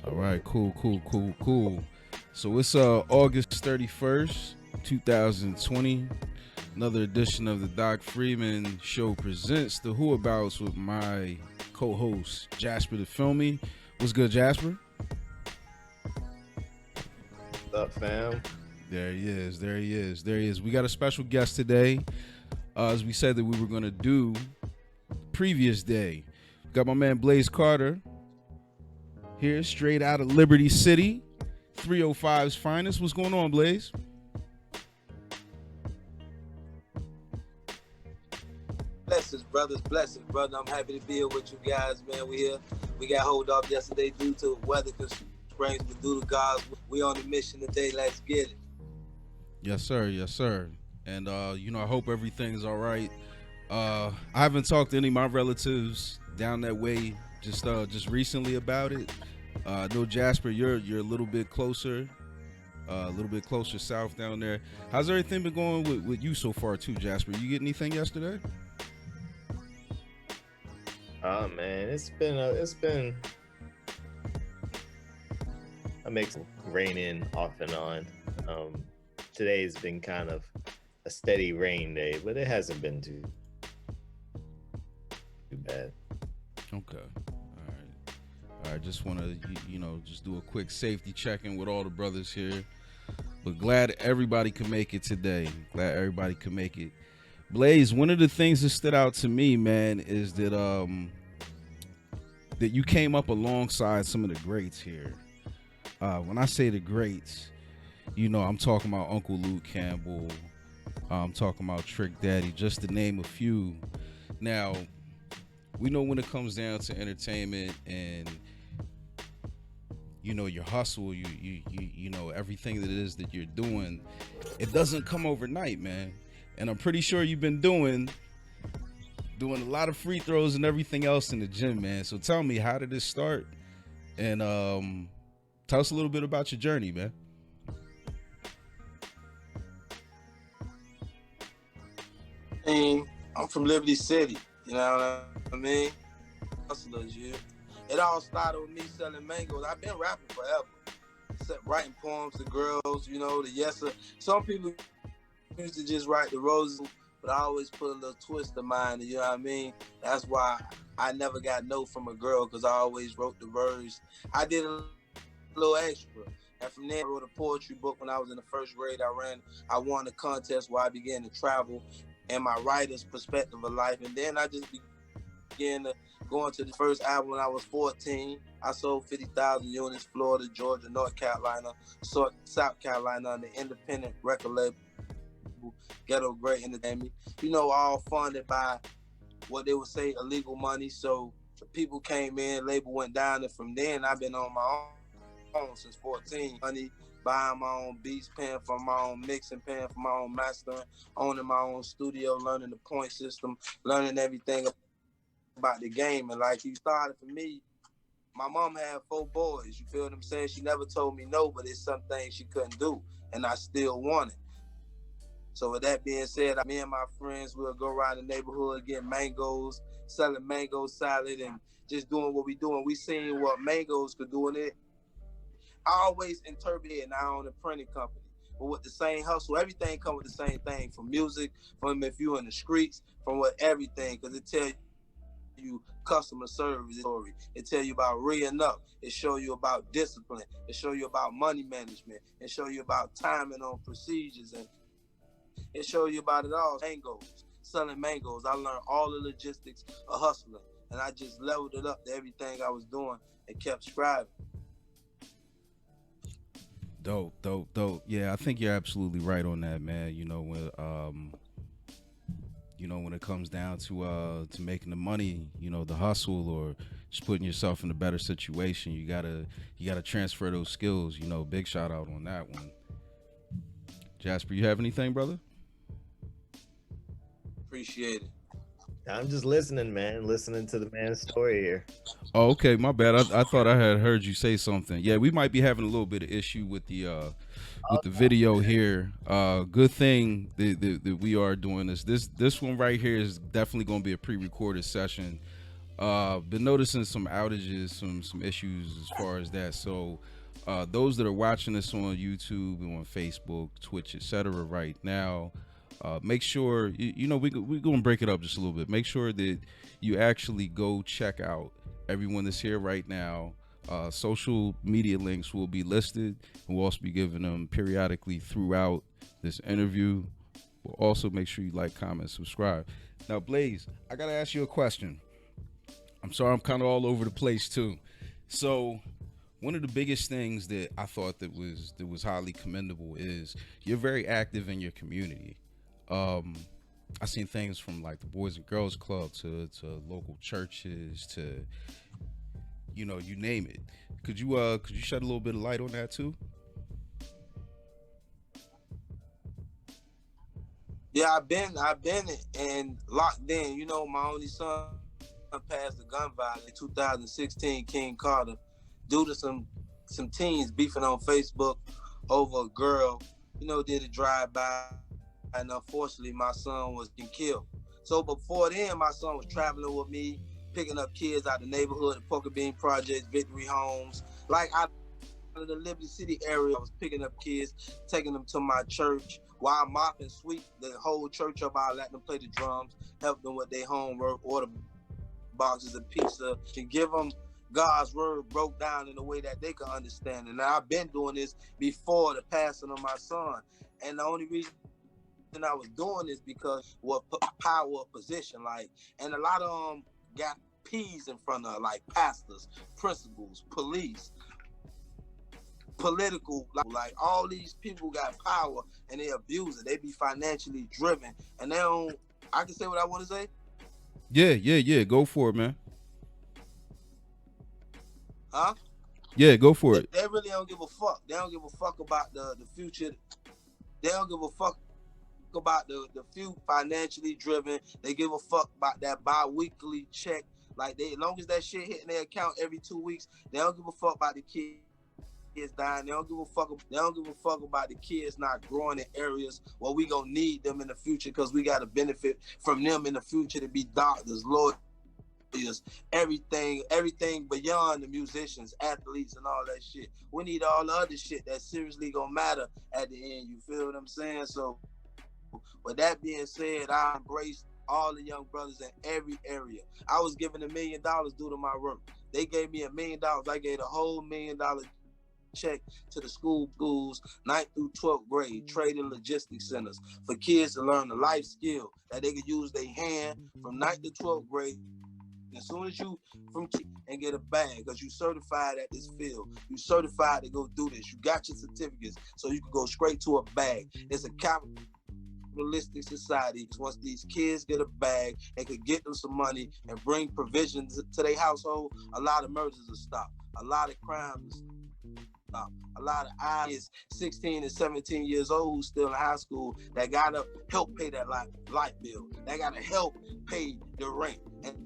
All right, cool. So it's August 31st, 2020. Another edition of the Doc Freeman Show presents the Whoabouts with my co-host Jasper the Filmie. What's good, Jasper? What's up, fam? There he is. We got a special guest today. As we said that we were going to do previous day. Got my man Blaze Carter here, straight out of Liberty City, 305's finest. What's going on, Blaze? Blessings, brothers. Blessings, brother. I'm happy to be here with you guys, man. We got hold off yesterday due to weather constraints, but due to God's, we on a mission today. Let's get it. Yes, sir. And I hope everything's all right. I haven't talked to any of my relatives down that way just recently about it. I know, Jasper, you're a little bit closer south down there. How's everything been going with you so far too, Jasper? You get anything yesterday? Oh man, it's been a mix of raining off and on. Today's been kind of a steady rain day, but it hasn't been too bad. Okay. All right. Just want to, just do a quick safety check-in with all the brothers here. But glad everybody could make it today. Blaze, one of the things that stood out to me, man, is that that you came up alongside some of the greats here. When I say the greats, I'm talking about Uncle Luke Campbell. I'm talking about Trick Daddy, just to name a few. Now, we know when it comes down to entertainment and your hustle, you know everything that it is that you're doing, it doesn't come overnight, man. And I'm pretty sure you've been doing a lot of free throws and everything else in the gym, man. So tell me, how did this start? And tell us a little bit about your journey, man. I'm from Liberty City, you know what I mean? Hustlers, yeah. It all started with me selling mangoes. I've been rapping forever. Writing poems to girls, the yeser. Some people used to just write the roses, but I always put a little twist of mine, you know what I mean? That's why I never got no from a girl, because I always wrote the verse. I did a little extra. And from there, I wrote a poetry book when I was in the first grade. I won a contest where I began to travel and my writer's perspective of life. And then I just began to go into the first album when I was 14. I sold 50,000 units, Florida, Georgia, North Carolina, South Carolina, on the independent record label, Ghetto Great Entertainment. All funded by what they would say illegal money. So people came in, label went down, and from then I've been on my own since 14. Money, buying my own beats, paying for my own mixing, paying for my own mastering, owning my own studio, learning the point system, learning everything about the game. And like you started for me, my mom had 4 boys. You feel what I'm saying? She never told me no, but it's some things she couldn't do, and I still want it. So with that being said, me and my friends will go around the neighborhood, get mangoes, selling mango salad, and just doing what we doing. We seen what mangoes could do in it. I always interpreted it now on a printing company, but with the same hustle, everything come with the same thing, from music, from if you in the streets, from what everything, because it tells you customer service story. It tell you about reading up. It show you about discipline. It show you about money management. It show you about timing on procedures, and it show you about it all. Mangoes, selling mangoes. I learned all the logistics of hustling, and I just leveled it up to everything I was doing and kept striving. Dope. Yeah, I think you're absolutely right on that, man. When it comes down to making the money, the hustle, or just putting yourself in a better situation, you gotta transfer those skills. Big shout out on that one. Jasper, you have anything, brother? Appreciate it. I'm just listening, man. Listening to the man's story here. Oh, okay, my bad. I thought I had heard you say something. Yeah, we might be having a little bit of issue with the video here. Good thing that we are doing this. This one right here is definitely going to be a pre-recorded session. Been noticing some outages, some issues as far as that. So those that are watching this on YouTube and on Facebook, Twitch, etc. right now, make sure we're gonna break it up just a little bit. Make sure that you actually go check out everyone that's here right now. Social media links will be listed, and we'll also be giving them periodically throughout this interview. We'll also make sure you like, comment, subscribe. Now, Blaze, I gotta ask you a question. I'm sorry, I'm kind of all over the place too. So, one of the biggest things that I thought that was highly commendable is you're very active in your community. Um, I seen things from like the Boys and Girls Club to local churches to you name it. Could you shed a little bit of light on that too? Yeah, I've been and locked in. You know, my only son passed the gun violence in 2016, King Carter, due to some teens beefing on Facebook over a girl. You know, did a drive by, and unfortunately, my son was killed. So before then, my son was traveling with me, picking up kids out the neighborhood, the Poker Bean Projects, Victory Homes, like out of the Liberty City area. I was picking up kids, taking them to my church while I mop and sweep the whole church up. I let them play the drums, help them with their homework, order boxes of pizza, and give them God's word broke down in a way that they can understand. And I've been doing this before the passing of my son. And the only reason I was doing this because what power of position, like, and a lot of them got P's in front of, like pastors, principals, police, political, like all these people got power and they abuse it. They be financially driven, and they don't. I can say what I want to say. Yeah. Go for it, man. Huh? Yeah, go for it. They really don't give a fuck. They don't give a fuck about the future. They don't give a fuck about the few financially driven. They give a fuck about that bi-weekly check. Like, they, as long as that shit hitting their account every 2 weeks, they don't give a fuck about the kids dying. They don't give a fuck. They don't give a fuck about the kids not growing in areas where we gonna need them in the future, because we gotta benefit from them in the future to be doctors, lawyers, everything beyond the musicians, athletes, and all that shit. We need all the other shit that seriously gonna matter at the end. You feel what I'm saying? So, with that being said, I embrace all the young brothers in every area. I was given $1 million due to my work. They gave me $1 million. I gave a whole $1 million check to the schools, 9th through 12th grade, trade and logistics centers, for kids to learn the life skill that they could use their hand from 9th to 12th grade. As soon as you and get a bag, because you certified at this field, you certified to go do this, you got your certificates, so you can go straight to a bag. It's a capitalistic society. Once these kids get a bag and could get them some money and bring provisions to their household, a lot of murders will stop, a lot of crimes will stop, a lot of eyes 16 and 17 years old who's still in high school that gotta help pay that light bill, that gotta help pay the rent, and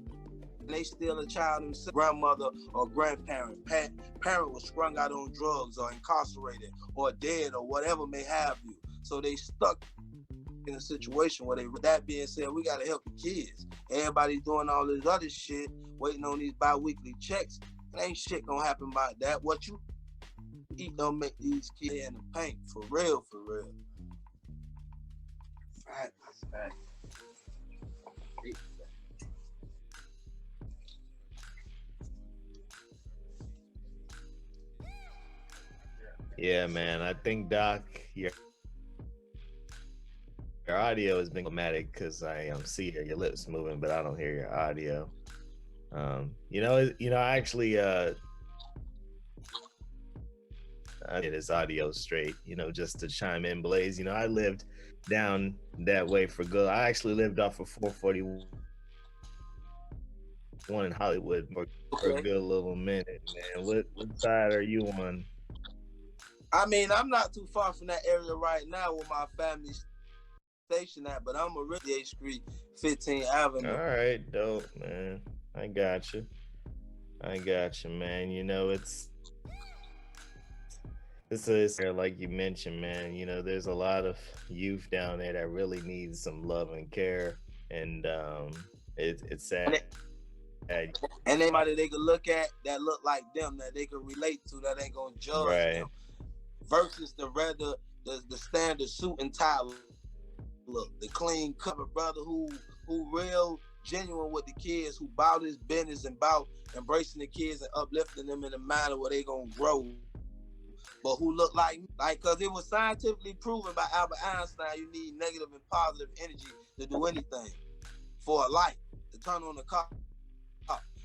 they still a child themselves. Grandmother or grandparent, parent was strung out on drugs or incarcerated or dead or whatever may have you. So they stuck in a situation where they. With that being said, we gotta help the kids. Everybody doing all this other shit, waiting on these bi-weekly checks. It ain't shit gonna happen about that. What you eat don't make these kids in the paint. For real, for real. Right. Yeah, man. I think Doc, your audio has been problematic because I see your lips moving, but I don't hear your audio. I actually I did his audio straight. Just to chime in, Blaze. I lived down that way for good. I actually lived off of 441 in Hollywood for a good little minute, man. What side are you on? I mean, I'm not too far from that area right now where my family's stationed at, but I'm a 8th Street, 15th Avenue. All right, dope, man. I got you, man. It's like you mentioned, man. There's a lot of youth down there that really needs some love and care, and it's sad. And anybody they could look at that look like them, that they could relate to, that ain't gonna judge them. Versus the standard suit and tie look, the clean cover brother who real genuine with the kids, who bout his business and bout embracing the kids and uplifting them in a manner where they gonna grow. But who look like cause it was scientifically proven by Albert Einstein, you need negative and positive energy to do anything for a light, to turn on the car.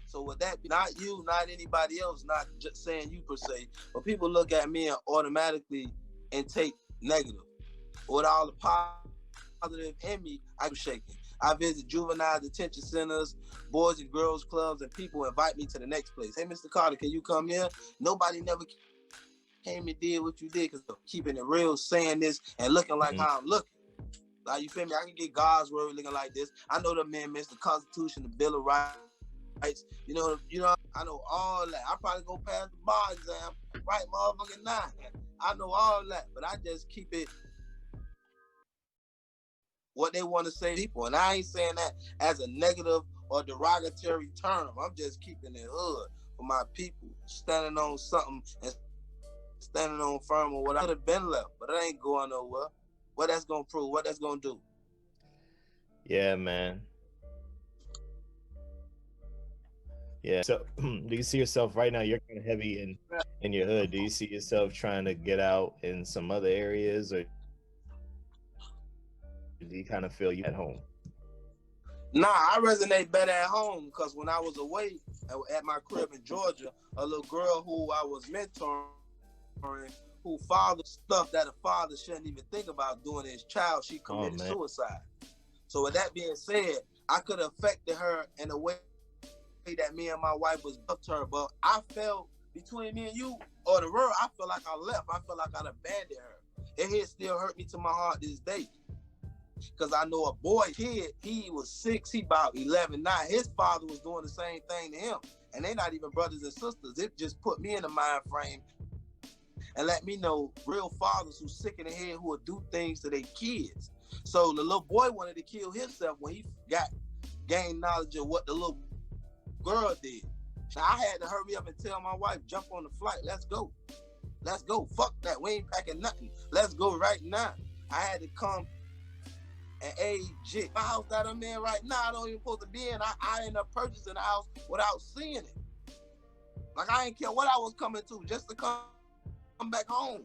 So with that, not you, not anybody else, not just saying you per se, but people look at me and automatically and take negative. With all the positive in me, I'm shaking. I visit juvenile detention centers, boys and girls clubs, and people invite me to the next place. Hey, Mr. Carter, can you come here? Nobody never came and did what you did, because I'm keeping it real, saying this and looking like how I'm looking. Like, you feel me? I can get God's word looking like this. I know the amendments, the Constitution, the Bill of Rights. You know, I know all that. I probably go past the bar exam right motherfucking 9. I know all that, but I just keep it what they want to say to people. And I ain't saying that as a negative or derogatory term. I'm just keeping it hood for my people, standing on something and standing on firm or what I could have been left, but it ain't going nowhere. What that's gonna prove, what that's gonna do. Yeah, man. Yeah. So do you see yourself right now? You're kind of heavy in your hood. Do you see yourself trying to get out in some other areas, or do you kind of feel you at home? Nah, I resonate better at home, because when I was away at my crib in Georgia, a little girl who I was mentoring, who father stuff that a father shouldn't even think about doing to his child, she committed suicide. So with that being said, I could have affected her in a way that me and my wife was up to her, but I felt between me and you or the world, I feel like I left. I feel like I abandoned her. It still hurt me to my heart this day. Because I know a boy kid, he was 6, he about 11 now. His father was doing the same thing to him. And they're not even brothers and sisters. It just put me in the mind frame and let me know real fathers who sick in the head, who will do things to their kids. So the little boy wanted to kill himself when he gained knowledge of what the little girl did. Now I had to hurry up and tell my wife, jump on the flight, let's go. Let's go. Fuck that. We ain't packing nothing. Let's go right now. I had to come and age my house that I'm in right now, I don't even supposed to be in. I ended up purchasing a house without seeing it. Like, I ain't care what I was coming to, just to come back home.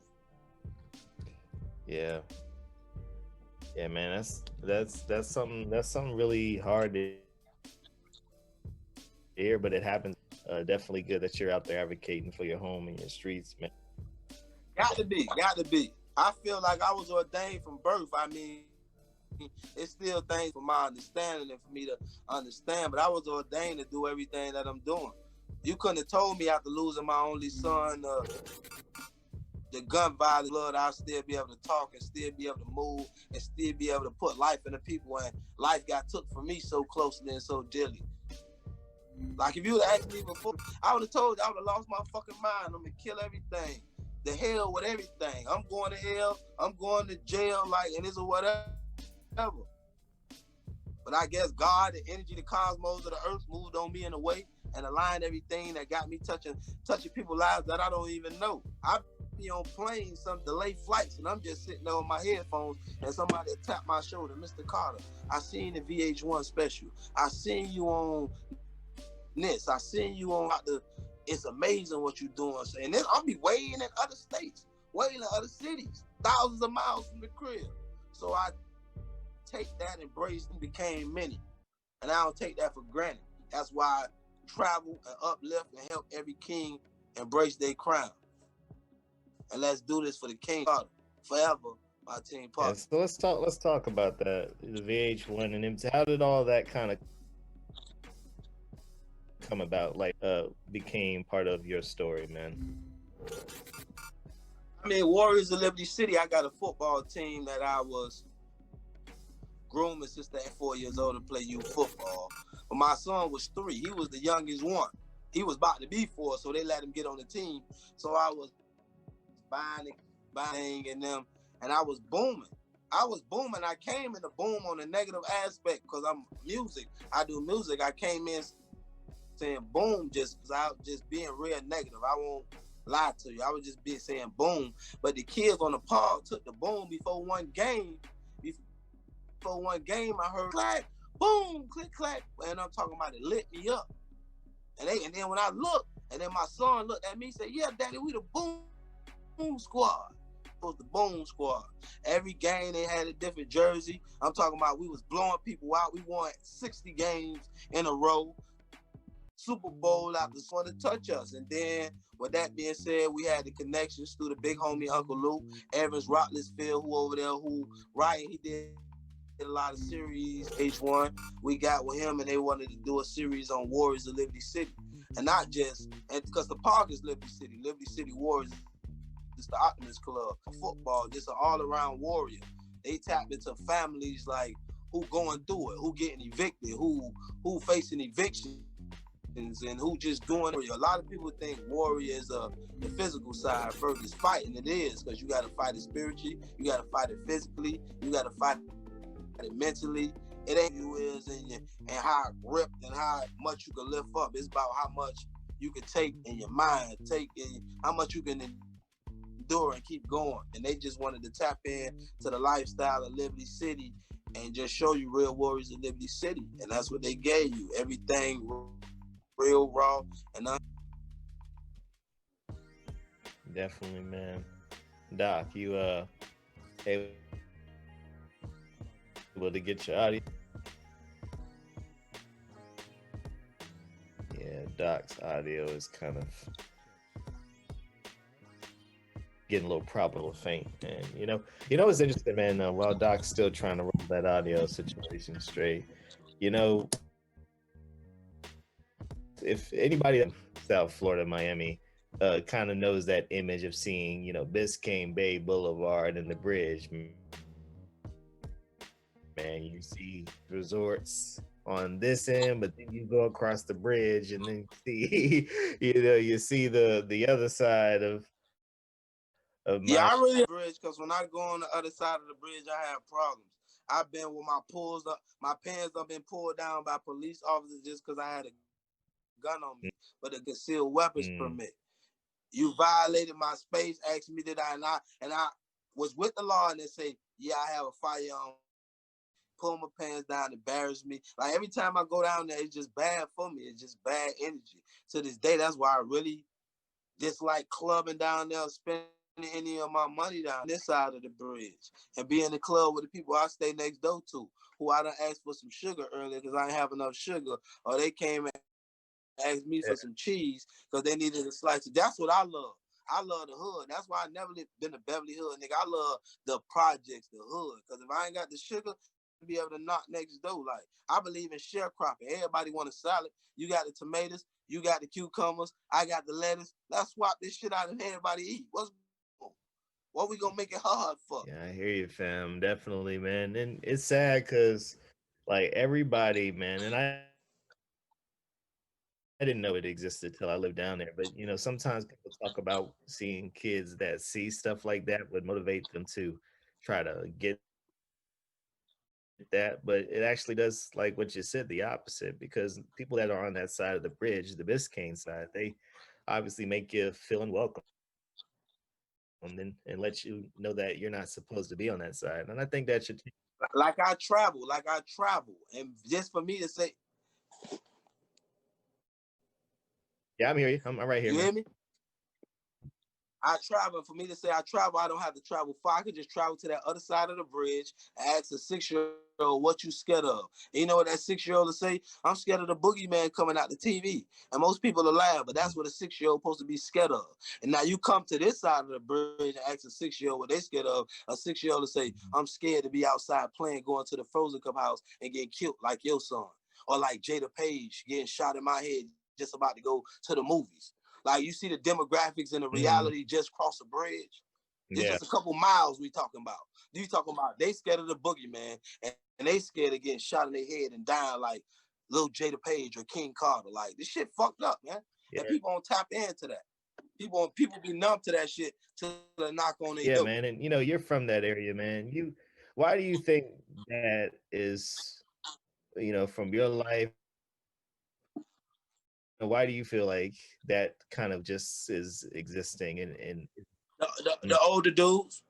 Yeah. Yeah, man, that's something really hard to hear, but it happens. Definitely good that you're out there advocating for your home and your streets, man. Got to be. I feel like I was ordained from birth. I mean, it's still things for my understanding and for me to understand, but I was ordained to do everything that I'm doing. You couldn't have told me after losing my only son, the gun violence, blood, I'll still be able to talk and still be able to move and still be able to put life into people, and life got took from me so closely and so dearly. Like, if you would have asked me before, I would have told you I would have lost my fucking mind. I'm gonna kill everything. The hell with everything. I'm going to hell. I'm going to jail, and it's whatever. But I guess God, the energy, the cosmos of the earth moved on me in a way and aligned everything that got me touching people's lives that I don't even know. I be on planes, some delayed flights, and I'm just sitting there on my headphones, and somebody tap my shoulder, Mr. Carter, I seen the VH1 special. I seen you on this. I seen you on it's amazing what you're doing. And then I'll be waiting in other states, waiting in other cities, thousands of miles from the crib. So I take that, embrace, and became many. And I don't take that for granted. That's why I travel and uplift and help every king embrace their crown. And let's do this for the King Carter forever, my team partner. Yeah, so let's talk about that, the VH1 and MT. How did all that kind of come about, became part of your story, man? I mean, Warriors of Liberty City, I got a football team that I was grooming since they 4 years old to play youth football. But my son was 3. He was the youngest one. He was about to be 4, so they let him get on the team. So I was buying and them, and I was booming. I came in to boom on the negative aspect because I'm music. I do music. I came in saying boom just because I was just being real negative. I won't lie to you. I was just be saying boom. But the kids on the park took the boom before one game. Before one game, I heard clack, boom, click, clack. And I'm talking about it lit me up. And then when I looked, and then my son looked at me and said, yeah, daddy, we the boom squad. It was the boom squad. Every game they had a different jersey. I'm talking about we was blowing people out. We won 60 games in a row. Super Bowl out the one to touch us. And then with that being said, we had the connections through the big homie Uncle Luke, Evans Rotlesfield, who over there, who Ryan, he did a lot of series H1 we got with him, and they wanted to do a series on Warriors of Liberty City, and not just because the park is Liberty City Warriors. It's the Optimist Club, football, just an all-around warrior. They tap into families like who going through it, who getting evicted, who facing evictions, and who just doing it. A lot of people think warrior is the physical side versus fighting. It is, because you got to fight it spiritually, you got to fight it physically, you got to fight it mentally. It ain't you is and how ripped and how much you can lift up. It's about how much you can take in your mind, take in how much you can endure and keep going. And they just wanted to tap in to the lifestyle of Liberty City and just show you real warriors of Liberty City. And that's what they gave you. Everything real, raw, and Definitely, man. Doc, you able to get your audio? Yeah, Doc's audio is kind of getting a little problem with faint. And you know what's interesting, man, while Doc's still trying to roll that audio situation straight, if anybody in South Florida, Miami, kind of knows that image of seeing, Biscayne Bay Boulevard and the bridge, man, you see resorts on this end, but then you go across the bridge and then see, you see the other side of yeah, I really bridge, because when I go on the other side of the bridge, I have problems. I've been with my pulls up, my pants have been pulled down by police officers just because I had a gun on me, but a concealed weapons permit. You violated my space, asked me did I, and I was with the law, and they say, yeah, I have a firearm. Pull my pants down, embarrass me. Like every time I go down there, it's just bad for me. It's just bad energy. To this day, that's why I really dislike clubbing down there, spending any of my money down this side of the bridge, and be in the club with the people I stay next door to, who I done asked for some sugar earlier because I didn't have enough sugar, or they came and asked me for some cheese because they needed a slice. That's what I love. I love the hood. That's why I never been a Beverly Hood nigga. I love the projects, the hood. Because if I ain't got the sugar, I'll be able to knock next door. Like, I believe in sharecropping. Everybody want a salad. You got the tomatoes. You got the cucumbers. I got the lettuce. Let's swap this shit out and everybody eat. What we gonna make it hard for? Yeah, I hear you, fam. Definitely, man. And it's sad because, like, everybody, man, and I didn't know it existed till I lived down there. But sometimes people talk about seeing kids that see stuff like that would motivate them to try to get that. But it actually does, like what you said, the opposite, because people that are on that side of the bridge, the Biscayne side, they obviously make you feel unwelcome and let you know that you're not supposed to be on that side. And I think that should like I travel, and just for me to say, yeah, I'm here. I'm right here, you man. hear me? I travel. For me to say I travel, I don't have to travel far. I could just travel to that other side of the bridge and ask a 6-year-old what you scared of. And you know what that 6-year-old will say? I'm scared of the boogeyman coming out the TV. And most people will laugh, but that's what a 6-year-old supposed to be scared of. And now you come to this side of the bridge and ask a 6-year-old what they scared of. A 6-year-old will say, I'm scared to be outside playing, going to the Frozen Cup house and getting killed like your son. Or like Jada Page getting shot in my head just about to go to the movies. Like, you see the demographics and the reality just cross the bridge. It's just a couple miles we talking about. You talking about they scared of the boogeyman and they scared of getting shot in their head and dying like little Jada Page or King Carter. Like, this shit fucked up, man. Yeah. And people don't tap into that. People be numb to that shit till they knock on their door. Man. And you're from that area, man. Why do you think that is, from your life, why do you feel like that kind of just is existing and The older dudes,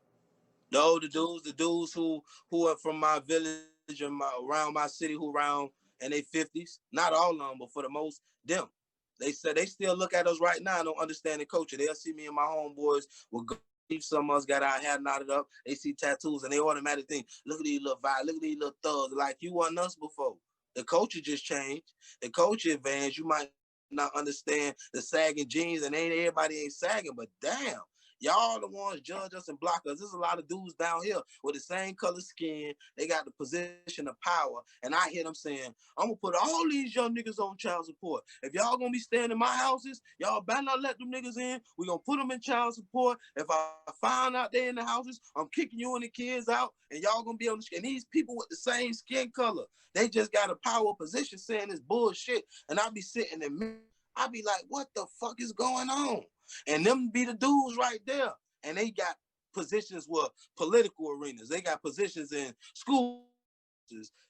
the dudes who are from my village and around my city, who around in their 50s, not all of them, but for the most, them. They said they still look at us right now and don't understand the culture. They'll see me and my homeboys will go. Some of us got our hair knotted up. They see tattoos and they automatically think, look at these little vibes, look at these little thugs. Like, you wasn't us before. The culture just changed. The culture advanced. You might not understand the sagging jeans, and everybody ain't sagging, but damn, y'all the ones judge us and block us. There's a lot of dudes down here with the same color skin. They got the position of power. And I hear them saying, I'm going to put all these young niggas on child support. If y'all going to be staying in my houses, y'all better not let them niggas in. We're going to put them in child support. If I find out they in the houses, I'm kicking you and the kids out, and y'all going to be on the street. And these people with the same skin color, they just got a power position saying this bullshit. And I be sitting there, I be like, what the fuck is going on? And them be the dudes right there. And they got positions with political arenas. They got positions in schools.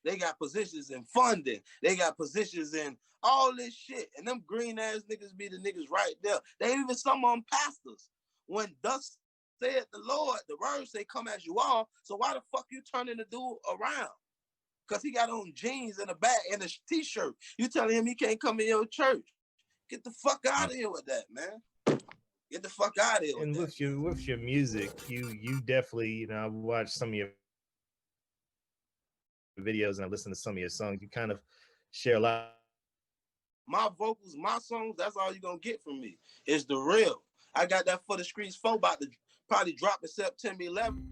They got positions in funding. They got positions in all this shit. And them green ass niggas be the niggas right there. They even some of them pastors. When thus said the Lord, the words say come as you are. So why the fuck you turning the dude around? Because he got on jeans and a back and a t-shirt. You telling him he can't come in your church. Get the fuck out of here with that, man. Get the fuck out of here. And with your music, you definitely, I watched some of your videos and I listened to some of your songs. You kind of share a lot. My vocals, my songs, that's all you're gonna get from me. It's the real. I got that For the Streets 4 about to probably drop in September 11th.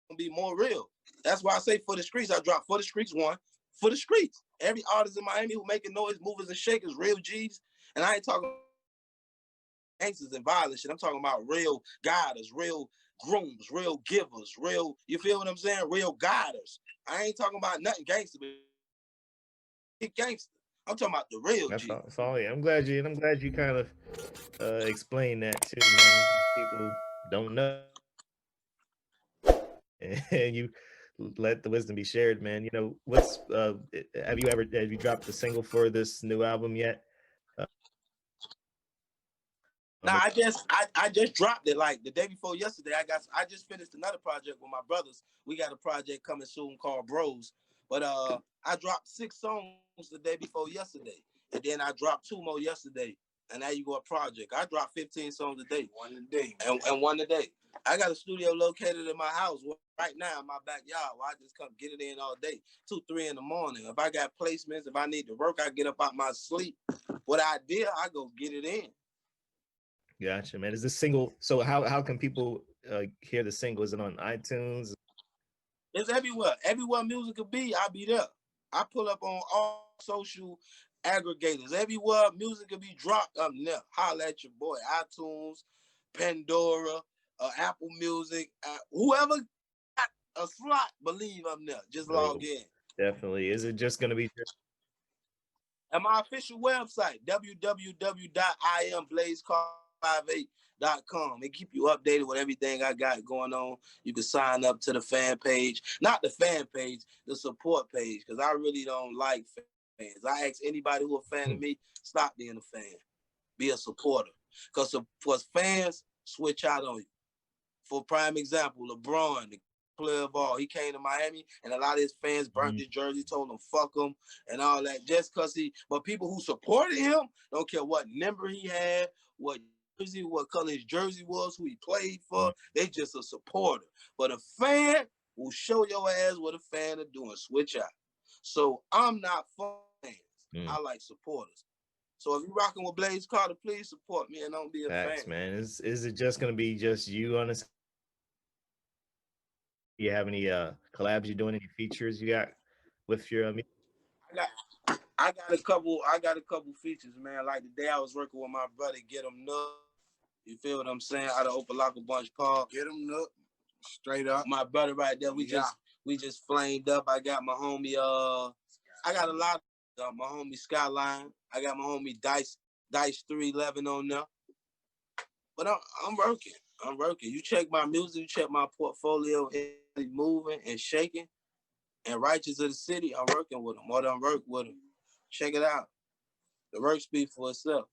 Gonna be more real. That's why I say For the Streets. I drop For the Streets 1, For the Streets. Every artist in Miami who making noise, movers and shakers, real G's. And I ain't talking gangsters and violence shit. I'm talking about real guiders, real grooms, real givers, real, you feel what I'm saying? Real guiders. I ain't talking about nothing gangster, but gangster. I'm talking about the real That's G. all. Yeah, I'm glad you kind of explained that too, man. People don't know. And you let the wisdom be shared, man. What's have you dropped the single for this new album yet? Nah, I just dropped it like the day before yesterday. I just finished another project with my brothers. We got a project coming soon called Bros. But I dropped 6 songs the day before yesterday. And then I dropped 2 more yesterday. And now you go a project. I dropped 15 songs a day. One a day. And one a day. I got a studio located in my house right now in my backyard where I just come get it in all day, 2, 3 in the morning. If I got placements, if I need to work, I get up out my sleep. What idea, I go get it in. Gotcha, man. Is this single? So how can people hear the single? Is it on iTunes? It's everywhere. Everywhere music could be, I'll be there. I pull up on all social aggregators. Everywhere music could be dropped, I'm there. Holla at your boy. iTunes, Pandora, Apple Music, whoever got a slot, believe I'm there. Just log in. Definitely. Is it just going to be at my official website, www.iamblazecar58.com. It keep you updated with everything I got going on. You can sign up to the fan page, not the fan page, the support page, because I really don't like fans. I ask anybody who a fan of me, stop being a fan. Be a supporter. Because fans switch out on you. For prime example, LeBron, the player of all, he came to Miami and a lot of his fans burnt his jersey, told him fuck him and all that, just because but people who supported him don't care what number he had, what jersey, what color his jersey was, who he played for, they just a supporter. But a fan will show your ass what a fan is doing, switch out. So I'm not fans, I like supporters. So if you're rocking with Blaze Carter, please support me and don't be a fan. Man. Is it just going to be just you on this? Do you have any collabs you're doing, any features you got with your I got a couple features, man. Like the day I was working with my brother, Get Him Nook. You feel what I'm saying? Out of Opalaka Bunch Park. Get Him Nook. Straight up. My brother right there. We just flamed up. I got my homie I got a lot of my homie Skyline. I got my homie Dice 311 on there. But I'm working. You check my music, you check my portfolio, it's moving and shaking. And Righteous of the City, I'm working with them. Or I'm working with them. Check it out. The work speaks for itself.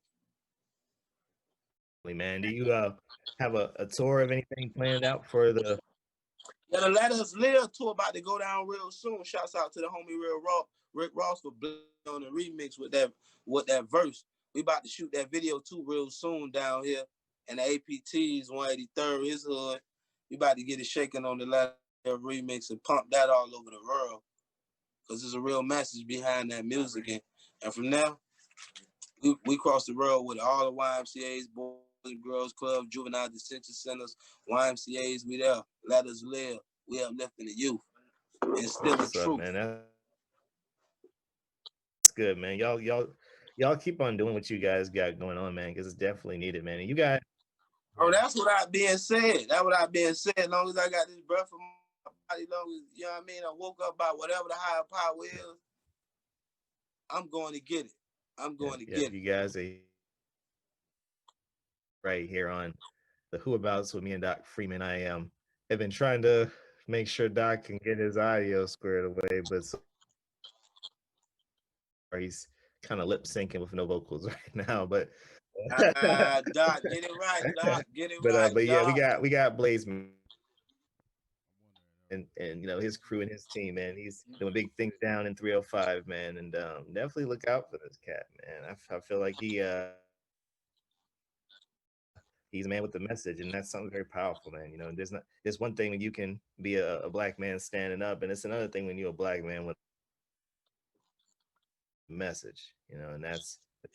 Man, do you have a tour of anything planned out for the? Yeah, the Let Us Live tour about to go down real soon. Shouts out to the homie Rick Ross for on the remix with that verse. We about to shoot that video too real soon down here. And the APT's 183rd, his hood. We about to get it shaking on the Let Us Live remix and pump that all over the world. Because there's a real message behind that music. And from there, we cross the world with all the YMCA's, Boys and Girls Club, Juvenile Detention Centers, YMCA's, we there. Let Us Live. We uplifting the youth. And still the truth. Man? That's good, man. Y'all keep on doing what you guys got going on, man, because it's definitely needed, man. And you guys. Oh, that's what I being said. That's what I being said. As long as I got this breath in my body, as long as, you know what I mean, I woke up by whatever the higher power is, I'm going to get it. I'm going to get it. You guys are right here on the Who Abouts with me and Doc Freeman. I have been trying to make sure Doc can get his audio squared away, but he's kind of lip syncing with no vocals right now. But Doc, get it right, Doc. Get it right. But yeah, Doc. we got Blaze and you know his crew and his team, man. He's doing big things down in 305, man, and definitely look out for this cat, man. I feel like he's a man with the message, and that's something very powerful, man. You know, there's one thing when you can be a black man standing up, and it's another thing when you're a black man with a message, you know, and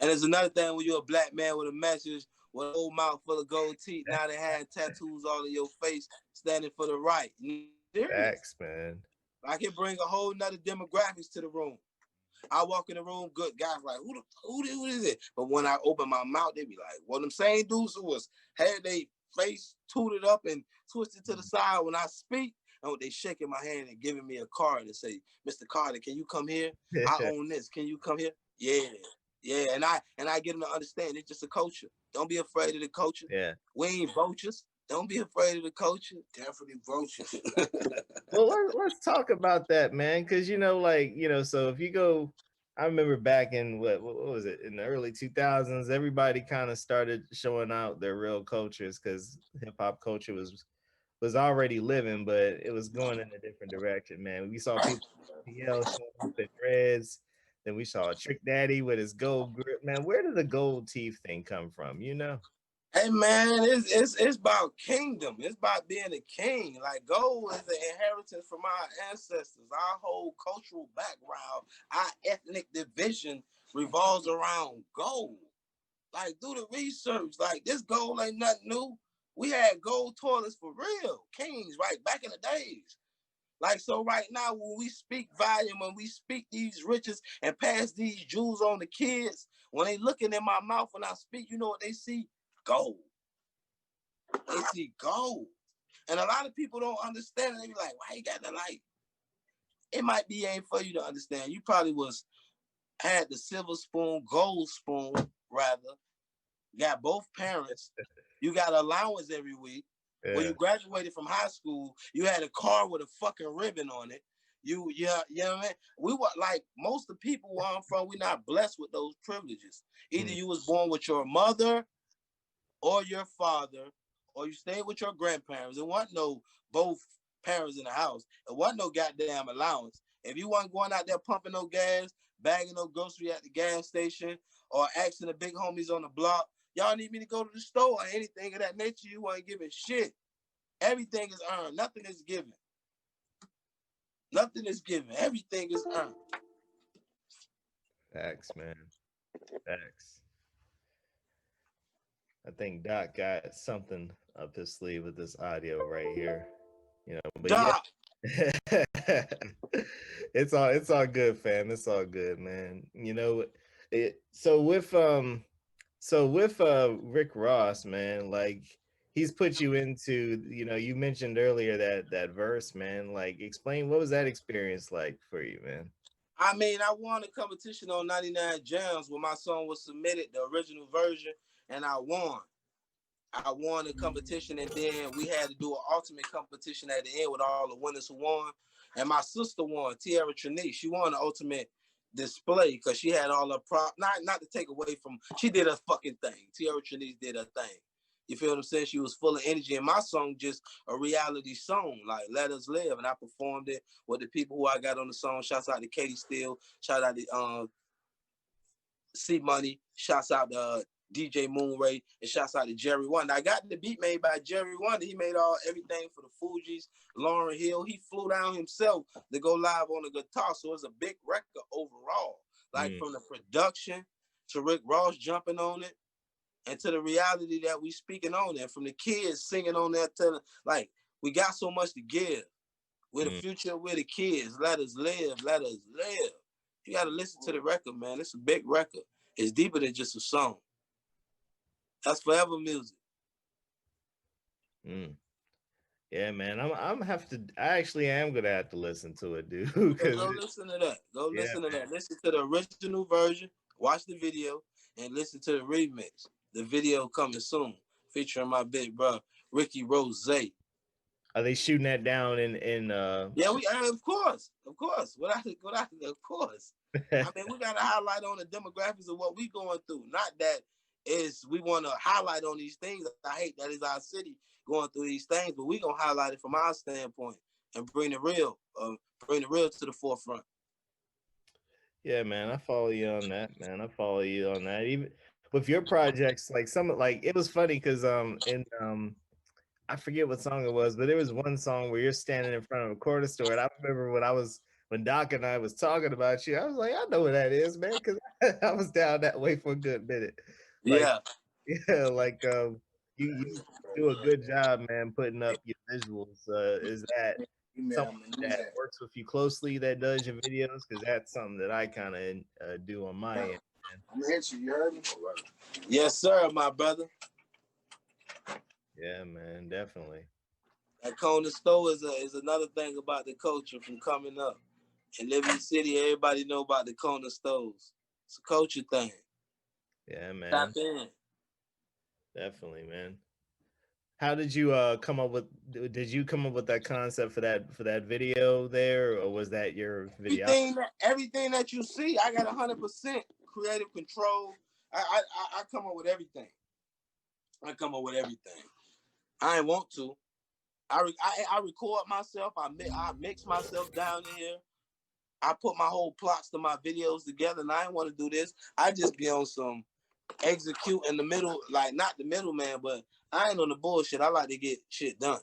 there's another thing when you're a black man with a message, with an old mouth full of gold teeth, now they had tattoos all in your face, standing for the right. Facts, man. I can bring a whole nother demographics to the room. I walk in the room, good guys like, who is it? But when I open my mouth, they be like, well, them same dudes who had their face tooted up and twisted to the side when I speak, and they shaking my hand and giving me a card and say, Mr. Carter, can you come here? I own this. Can you come here? Yeah. And I get them to understand it's just a culture. Don't be afraid of the culture. Yeah. We ain't vultures. Don't be afraid of the culture. Definitely vultures. Well, let's talk about that, man. Because, you know, like, you know, so if you go, I remember back in what was it, in the early 2000s, everybody kind of started showing out their real cultures because hip hop culture was already living, but it was going in a different direction, man. We saw people yell showing up in dreads. Then we saw Trick Daddy with his gold grip. Man, where did the gold teeth thing come from? You know? Hey man, it's about kingdom. It's about being a king. Like gold is an inheritance from our ancestors. Our whole cultural background, our ethnic division revolves around gold. Like do the research. Like this gold ain't nothing new. We had gold toilets for real, kings, right back in the days. Like so, right now when we speak volume, when we speak these riches and pass these jewels on the kids, when they looking in my mouth when I speak, you know what they see? Gold. They see gold. And a lot of people don't understand it. They be like, why you got the light? It might be ain't for you to understand. You probably had the silver spoon, gold spoon, rather. Got both parents. You got allowance every week. Yeah. When you graduated from high school, you had a car with a fucking ribbon on it. You know what I mean? We were like most of the people where I'm from, we're not blessed with those privileges. Either you was born with your mother or your father, or you stayed with your grandparents. There wasn't no both parents in the house. There wasn't no goddamn allowance. If you wasn't going out there pumping no gas, bagging no grocery at the gas station, or asking the big homies on the block, y'all need me to go to the store or anything of that nature, you weren't giving shit. Everything is earned. Nothing is given. Nothing is given. Everything is earned. Facts, man. Facts. I think Doc got something up his sleeve with this audio right here. You know, but Doc. Yeah. it's all good, fam. It's all good, man. You know, so with Rick Ross, man, like he's put you into, you know, you mentioned earlier that verse, man. Like, explain what was that experience like for you, man? I mean, I won a competition on 99 Jams when my song was submitted, the original version, and I won. I won the competition, and then we had to do an ultimate competition at the end with all the winners who won. And my sister won, Tiara Trinique. She won the ultimate display because she had all her prop. Not to take away from. She did her fucking thing. Tierra Trinice did her thing. You feel what I'm saying? She was full of energy, and my song just a reality song, like "Let Us Live," and I performed it with the people who I got on the song. Shouts out to Katie Steele. Shout out to C Money. Shouts out to DJ Moonray, and shouts out to Jerry Wonder. I got the beat made by Jerry Wonder. He made everything for the Fugees. Lauren Hill, he flew down himself to go live on the guitar. So it's a big record overall. Like from the production to Rick Ross jumping on it, and to the reality that we speaking on there, from the kids singing on that, like we got so much to give. We're the future, we're the kids. Let us live, let us live. You got to listen to the record, man. It's a big record. It's deeper than just a song. That's forever music. Yeah, man. I actually am gonna have to listen to it, dude. Go listen to that. Go listen to that. Listen to the original version, watch the video, and listen to the remix. The video coming soon, featuring my big bro, Ricky Rose. Are they shooting that down in Yeah, of course. Of course. Of course. I mean, we gotta highlight on the demographics of what we going through. Not that is we want to highlight on these things. I hate that is our city going through these things, but we gonna highlight it from our standpoint and bring the real to the forefront. Yeah, man, I follow you on that, man. I follow you on that. Even with your projects, like it was funny because I forget what song it was, but there was one song where you're standing in front of a corner store, and I remember when Doc and I was talking about you, I was like, I know what that is, man, because I was down that way for a good minute. Like, like you do a good job, man, putting up your visuals. Is that someone that works with you closely that does your videos? Because that's something that I kind of do on my end. I'm gonna hit you. You heard me? Yes, sir, my brother. Yeah, man, definitely. That Kona Stowe is another thing about the culture from coming up. In Liberty City, everybody know about the Kona Stoves. It's a culture thing. Yeah, man. Tap in. Definitely, man. How did you come up with? Did you come up with that concept for that video there, or was that your video? Everything that you see, I got 100% creative control. I come up with everything. I ain't want to. I record myself. I mix myself down here. I put my whole plots to my videos together, and I didn't want to do this. I just be on some execute in the middle, like not the middleman, but I ain't on the bullshit. I like to get shit done.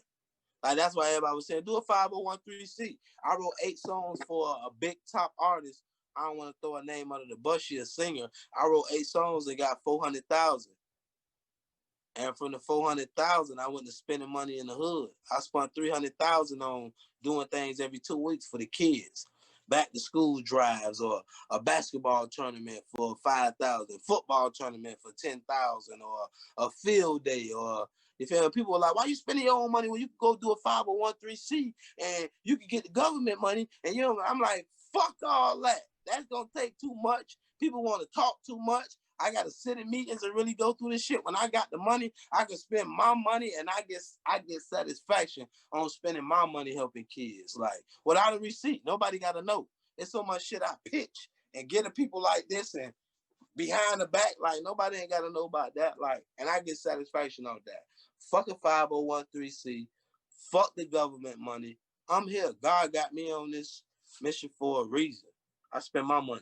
Like that's why everybody was saying, do a 501(c)(3). I wrote 8 songs for a big top artist. I don't want to throw a name under the bus. She a singer. I wrote 8 songs that got 400,000. And from the 400,000, I went to spending money in the hood. I spent 300,000 on doing things every 2 weeks for the kids. Back to school drives, or a basketball tournament for 5,000, football tournament for 10,000, or a field day, or you feel me? People are like, why you spending your own money when you can go do a 501(c) and you can get the government money? And I'm like, fuck all that. That's gonna take too much. People want to talk too much. I got to sit in meetings and really go through this shit. When I got the money, I can spend my money, and I get satisfaction on spending my money helping kids. Like, without a receipt, nobody got to know. There's so much shit I pitch and get to people like this and behind the back, like nobody ain't got to know about that. Like, and I get satisfaction on that. Fuck a 501(c). Fuck the government money. I'm here. God got me on this mission for a reason. I spend my money.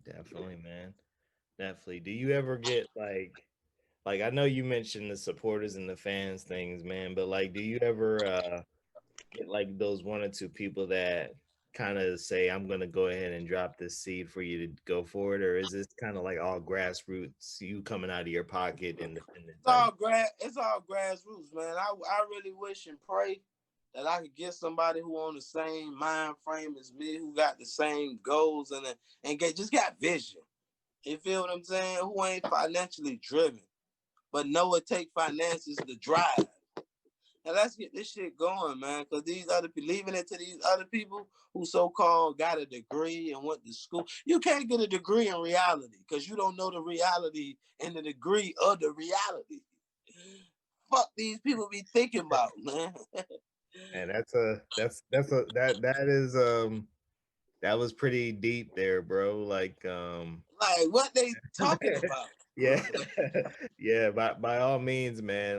Definitely, man. Definitely. Do you ever get like I know you mentioned the supporters and the fans things, man, but like, do you ever get like those 1 or 2 people that kind of say, I'm gonna go ahead and drop this seed for you to go forward, or is this kind of like all grassroots, you coming out of your pocket independent? It's all grassroots, man. I really wish and pray that I could get somebody who on the same mind frame as me, who got the same goals and just got vision. You feel what I'm saying? Who ain't financially driven, but know it take finances to drive. And let's get this shit going, man. Because these other people, leaving it to these other people who so-called got a degree and went to school. You can't get a degree in reality because you don't know the reality and the degree of the reality. Fuck these people be thinking about, man. And that is That was pretty deep there, bro. Like what they talking about? Yeah, yeah. By all means, man.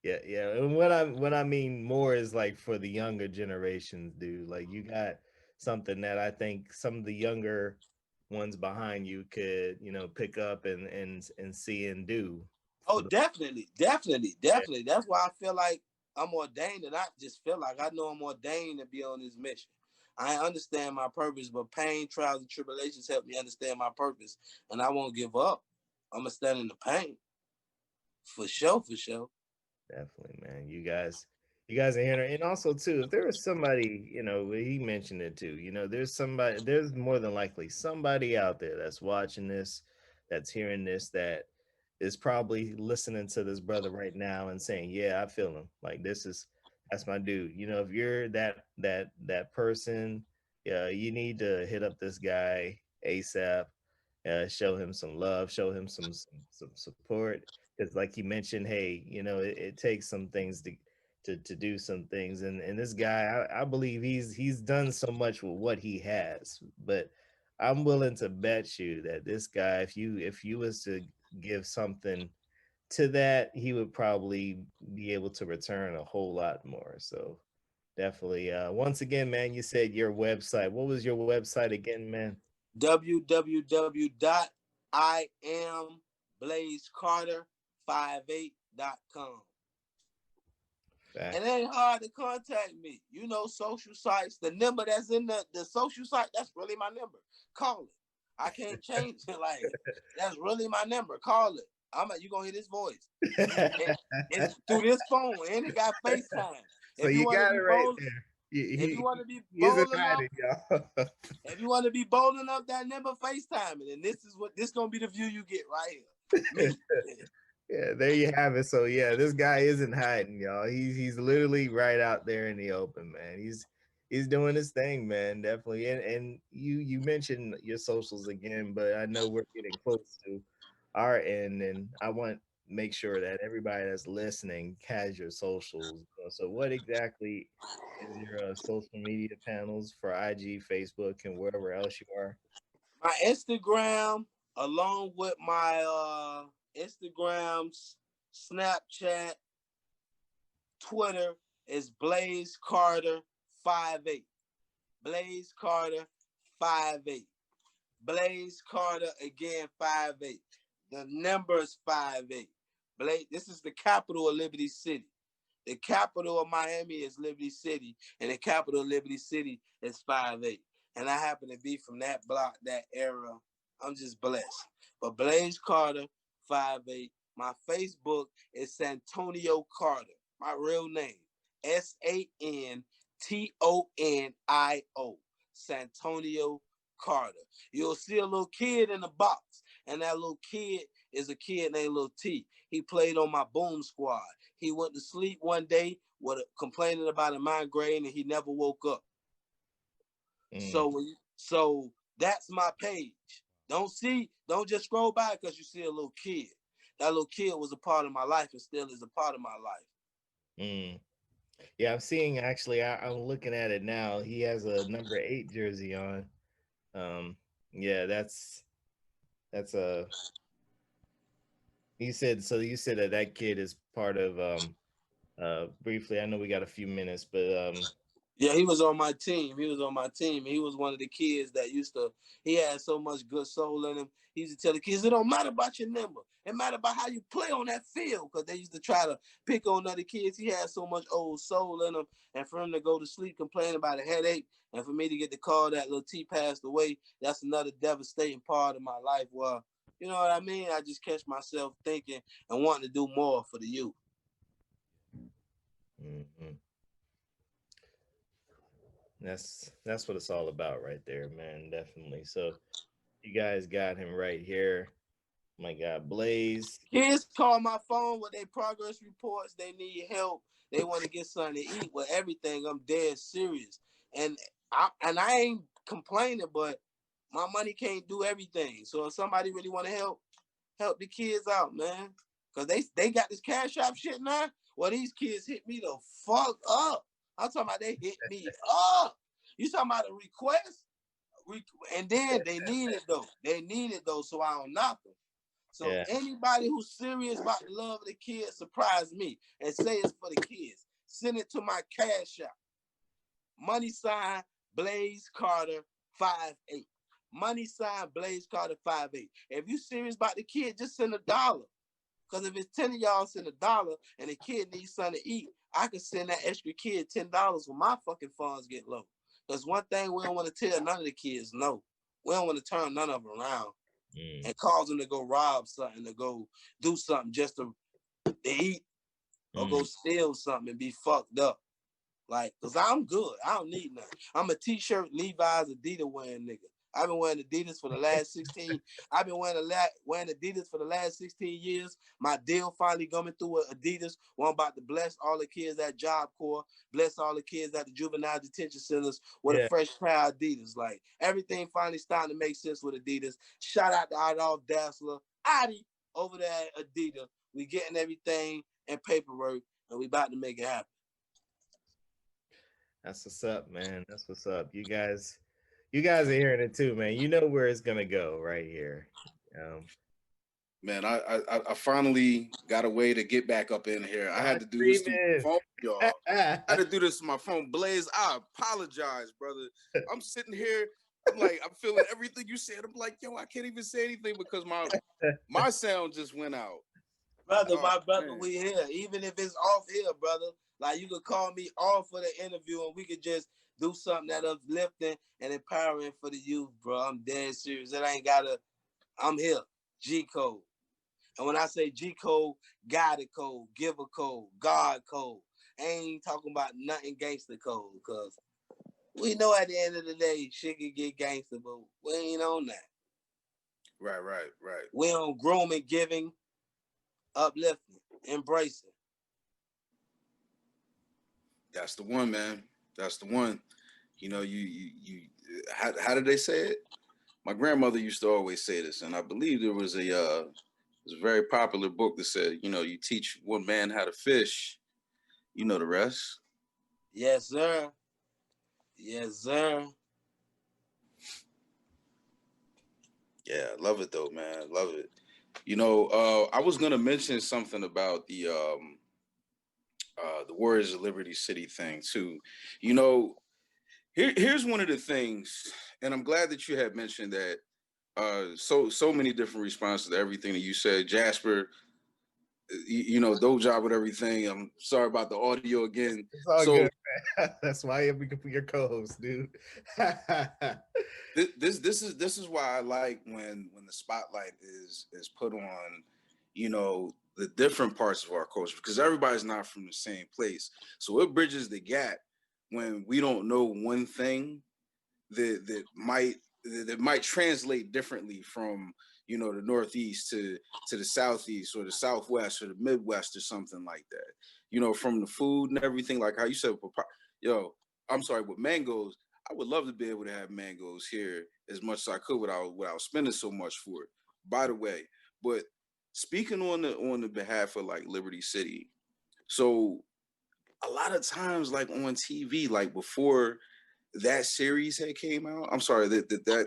Yeah, yeah. And what I mean more is like for the younger generations, dude. Like you got something that I think some of the younger ones behind you could, pick up and see and do. Oh, For the definitely, definitely, definitely. That's why I feel like I'm ordained, and I just feel like I know I'm ordained to be on this mission. I understand my purpose, but pain, trials, and tribulations help me understand my purpose, and I won't give up. I'm gonna stand in the pain, for sure, for sure. Definitely, man. You guys are here, and also too, if there was somebody, he mentioned it too. There's more than likely somebody out there that's watching this, that's hearing this, that is probably listening to this brother right now and saying, "Yeah, I feel him. Like that's my dude." If you're that person, yeah, you need to hit up this guy ASAP. Show him some love, show him some support, because like you mentioned, hey, it takes some things to do some things, and this guy, I believe he's done so much with what he has, but I'm willing to bet you that this guy, if you was to give something to that, he would probably be able to return a whole lot more. So definitely, once again, man, you said your website. What was your website again, man? www.iamblazecarter58.com. And it Facts. ain't hard to contact me. Social sites, the number that's in the social site, that's really my number. Call it. I can't change it. Like, that's really my number. Call it. You gonna hear this voice. It's through this phone, and it got FaceTime. So If you you want to got be it right bold, there. if you want to be He isn't bold enough, hiding, y'all. if you want to be bold enough, that number FaceTime it, and this gonna be the view you get right here. Me. Yeah, there you have it. So yeah, this guy isn't hiding, y'all. He's literally right out there in the open, man. He's doing his thing, man. Definitely. And you mentioned your socials again, but I know we're getting close to our end, and I want to make sure that everybody that's listening has your socials. So what exactly is your social media panels for IG, Facebook, and wherever else you are? My Instagram, along with my Instagrams, Snapchat, Twitter, is Blaze Carter 58. Blaze Carter 58. Blaze Carter again 58. The number is 58. Blaze, this is the capital of Liberty City. The capital of Miami is Liberty City, and the capital of Liberty City is 58. And I happen to be from that block, that era. I'm just blessed. But Blaze Carter, 58. My Facebook is Santonio Carter. My real name, Santonio. Santonio Carter. You'll see a little kid in the box, and that little kid is a kid named Lil T. He played on my boom squad. He went to sleep one day complaining about a migraine, and he never woke up. Mm. So that's my page. Don't just scroll by because you see a little kid. That little kid was a part of my life and still is a part of my life. Mm. Yeah, I'm seeing actually. I'm looking at it now. He has a number 8 jersey on. Um, yeah, that's a. You said so. You said that kid is part of. Briefly, I know we got a few minutes, but Yeah, he was on my team. He was on my team. He was one of the kids that he had so much good soul in him. He used to tell the kids, it don't matter about your number. It matter about how you play on that field. Because they used to try to pick on other kids. He had so much old soul in him. And for him to go to sleep complaining about a headache, and for me to get the call that little T passed away, that's another devastating part of my life where, you know what I mean? I just catch myself thinking and wanting to do more for the youth. mhm. That's what it's all about, right there, man. Definitely. So you guys got him right here. My God, Blaze. Kids call my phone with their progress reports. They need help. They want to get something to eat. With everything, I'm dead serious. And I ain't complaining, but my money can't do everything. So if somebody really want to help the kids out, man. Cause they got this cash app shit now. Well, these kids hit me the fuck up. I'm talking about they hit me up. You talking about a request? And then they need it though. They need it though, so I don't knock them. So anybody who's serious about the love of the kids, surprise me and say it's for the kids. Send it to my cash app. Money sign Blaze Carter 58. Money sign Blaze Carter 58. If you serious about the kid, just send $1. Because if it's 10 of y'all send $1 and the kid needs something to eat, I could send that extra kid $10 when my fucking funds get low. Because one thing we don't want to tell none of the kids no. We don't want to turn none of them around and cause them to go rob something, to go do something just to eat or go steal something and be fucked up. Like, because I'm good. I don't need nothing. I'm a T-shirt, Levi's, Adidas wearing nigga. I've been wearing Adidas for the last 16. I've been wearing Adidas for the last 16 years. My deal finally coming through with Adidas. Well, I'm about to bless all the kids at Job Corps, bless all the kids at the juvenile detention centers with a fresh pair of Adidas. Like, everything finally starting to make sense with Adidas. Shout out to Adolph Dassler, Adi, over there at Adidas. We getting everything and paperwork, and we about to make it happen. That's what's up, man. That's what's up. You guys are hearing it too, man. You know where it's gonna go right here. Man, I finally got a way to get back up in here. I had to do this to my phone, y'all. I had to do this to my phone. Blaze, I apologize, brother. I'm sitting here, I'm feeling everything you said. I'm like, yo, I can't even say anything because my sound just went out. Brother, my brother, man. We here. Even if it's off here, brother. Like, you could call me off for the interview and we could just do something that uplifting and empowering for the youth, bro. I'm dead serious. It ain't gotta, I'm here. G-Code. And when I say G-Code, guided code, giver code, God code. I ain't talking about nothing gangster code, because we know at the end of the day, shit can get gangster, but we ain't on that. Right. We on grooming, giving, uplifting, embracing. That's the one, man. That's the one. You know, how did they say it? My grandmother used to always say this, and I believe there was a very popular book that said, you know, you teach one man how to fish, you know the rest. Yes, sir. Yes, sir. Yeah, love it though, man. Love it. You know, I was gonna mention something about the Warriors of Liberty City thing too. You know, here's one of the things, and I'm glad that you had mentioned that. So many different responses to everything that you said, Jasper. You know, dope job with everything. I'm sorry about the audio again. It's all good, man. That's why I'm your co-host, dude. This is why I like when the spotlight is put on, you know, the different parts of our culture, because everybody's not from the same place. So it bridges the gap when we don't know one thing that might translate differently from, you know, the Northeast to the Southeast or the Southwest or the Midwest or something like that. You know, from the food and everything, like how you said, I'm sorry, with mangoes, I would love to be able to have mangoes here as much as I could without spending so much for it. By the way, but speaking on the behalf of like Liberty City, so a lot of times, like on TV, like before that series had came out, I'm sorry, that the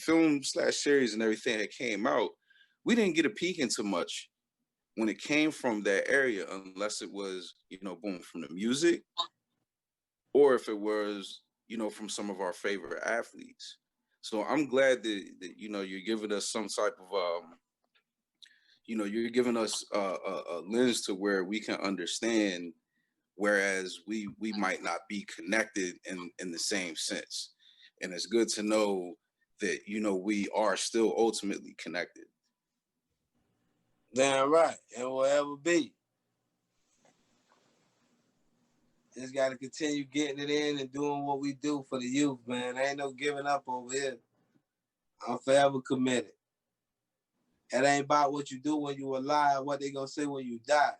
film / series and everything that came out, we didn't get a peek into much when it came from that area, unless it was, you know, boom, from the music, or if it was, you know, from some of our favorite athletes. So I'm glad that you know, you're giving us some type of you know, you're giving us a lens to where we can understand, whereas we might not be connected in the same sense. And it's good to know that, you know, we are still ultimately connected. Damn right, and will ever be. Just got to continue getting it in and doing what we do for the youth, man. There ain't no giving up over here. I'm forever committed. It ain't about what you do when you alive, what they gonna say when you die.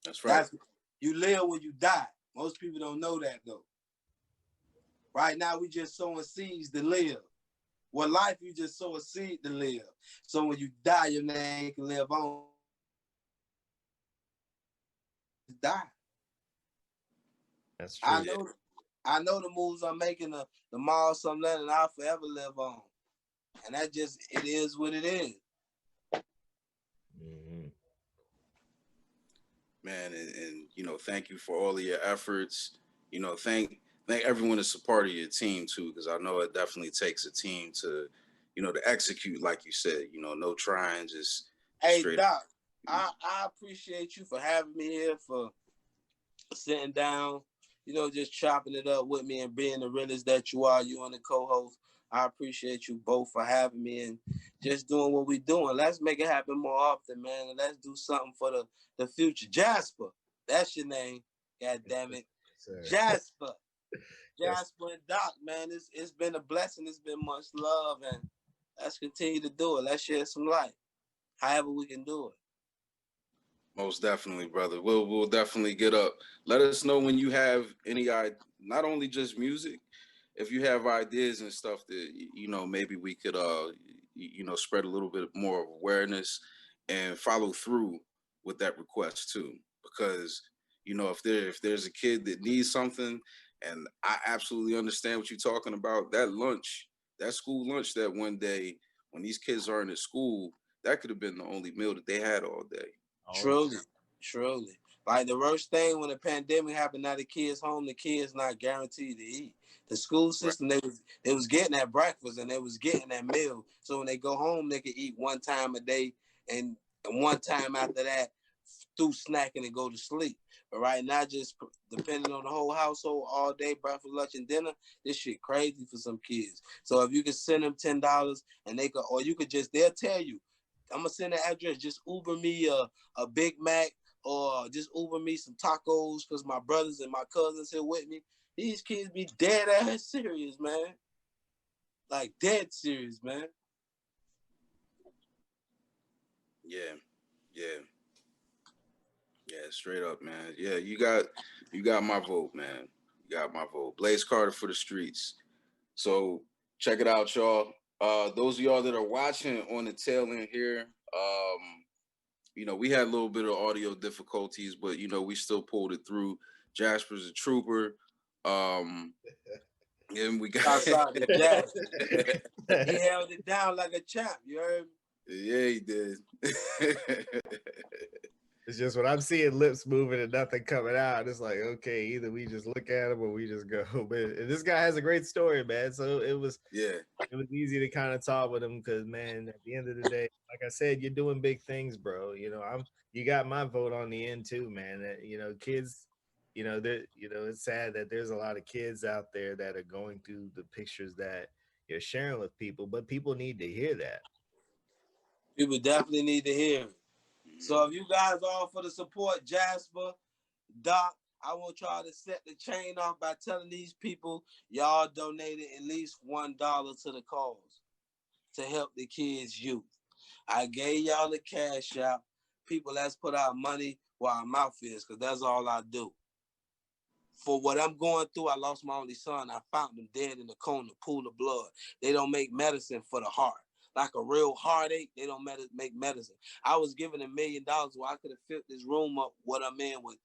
That's right. You live when you die. Most people don't know that though. Right now, we just sowing seeds to live. Well, life, you just sow a seed to live. So when you die, your name can live on. Die. That's true. I know the moves I'm making, the mall, something that, and I'll forever live on. And that just, it is what it is. Mm-hmm. Man, and you know, thank you for all of your efforts. You know, thank everyone that's a part of your team too, because I know it definitely takes a team to, you know, to execute like you said. You know, no trying, just Hey, straight. Doc, I appreciate you for having me here, for sitting down, just chopping it up with me and being the realest that you are, you and the co-host. I appreciate you both for having me and just doing what we're doing. Let's make it happen more often, man. And let's do something for the future. Jasper, that's your name. God damn it. Jasper. Jasper and Doc, man. It's been a blessing. It's been much love. And let's continue to do it. Let's share some light. However we can do it. Most definitely, brother. We'll definitely get up. Let us know when you have any not only just music, if you have ideas and stuff that you know maybe we could you know spread a little bit more awareness and follow through with that request too. Because you know if there's a kid that needs something, and I absolutely understand what you're talking about, that lunch, that school lunch that one day when these kids aren't at school, that could have been the only meal that they had all day. Truly, truly. Like the worst thing when the pandemic happened, now the kids home, the kids not guaranteed to eat. The school system, they was getting that breakfast and they was getting that meal. So when they go home, they could eat one time a day and one time after that through snacking and go to sleep. But right now, just depending on the whole household all day, breakfast, lunch, and dinner, this shit crazy for some kids. So if you could send them $10 and they could, or you could just, they'll tell you, I'm gonna send the address. Just Uber me a Big Mac or just Uber me some tacos because my brothers and my cousins here with me. These kids be dead ass serious, man. Like dead serious, man. Yeah, yeah, yeah. Straight up, man. Yeah, you got my vote, man. You got my vote. Blaze Carter for the streets. So check it out, y'all. Those of y'all that are watching on the tail end here, you know, we had a little bit of audio difficulties, but you know, we still pulled it through. Jasper's a trooper. And we got Outside the Jasper. He held it down like a champ, you heard me? Yeah, he did. It's just when I'm seeing lips moving and nothing coming out, it's like, okay, either we just look at him or we just go. But this guy has a great story, man. So it was easy to kind of talk with him because, man, at the end of the day, like I said, you're doing big things, bro. You know, you got my vote on the end too, man. That, you know, kids, it's sad that there's a lot of kids out there that are going through the pictures that you're sharing with people, but people need to hear that. People definitely need to hear it. So if you guys all for the support, Jasper, Doc, I want y'all to set the chain off by telling these people y'all donated at least $1 to the cause to help the kids' youth. I gave y'all the cash out. People, let's put our money where our mouth is, because that's all I do. For what I'm going through, I lost my only son. I found him dead in the corner, pool of blood. They don't make medicine for the heart. Like a real heartache, they don't make medicine. I was given $1 million where I could have filled this room up, what I'm in, with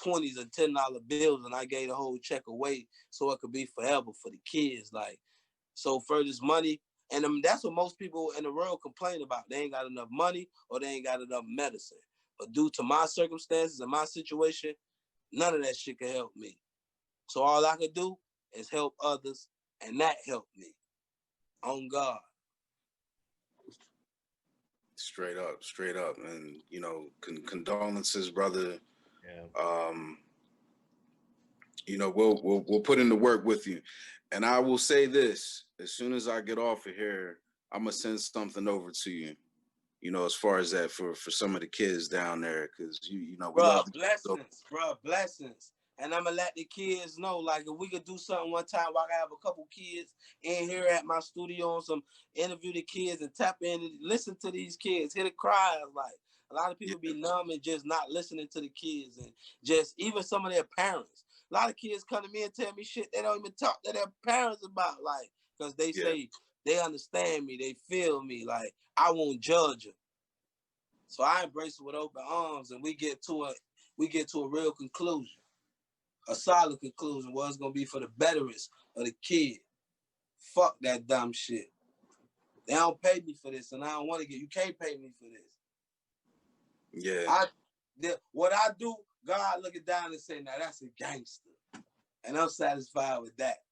20s and $10 bills, and I gave the whole check away so it could be forever for the kids. Like, so for this money, and that's what most people in the world complain about. They ain't got enough money or they ain't got enough medicine. But due to my circumstances and my situation, none of that shit can help me. So all I could do is help others, and that helped me. On God. Straight up, and you know, condolences, brother. Yeah. You know, we'll put in the work with you, and I will say this: as soon as I get off of here, I'm gonna send something over to you. You know, as far as that for some of the kids down there, because you know we love blessings, bro, blessings. And I'm gonna let the kids know, like, if we could do something one time where I can have a couple kids in here at my studio and some interview the kids and tap in and listen to these kids, hear the cries. Like, a lot of people be numb and just not listening to the kids, and just even some of their parents. A lot of kids come to me and tell me shit they don't even talk to their parents about, like, because they say they understand me, they feel me, like I won't judge them. So I embrace it with open arms, and we get to a real conclusion. a solid conclusion was gonna be for the betterance of the kid. Fuck that dumb shit. They don't pay me for this, and I don't want to get. You can't pay me for this. Yeah. What I do, God looking down and say, "Now that's a gangster," and I'm satisfied with that.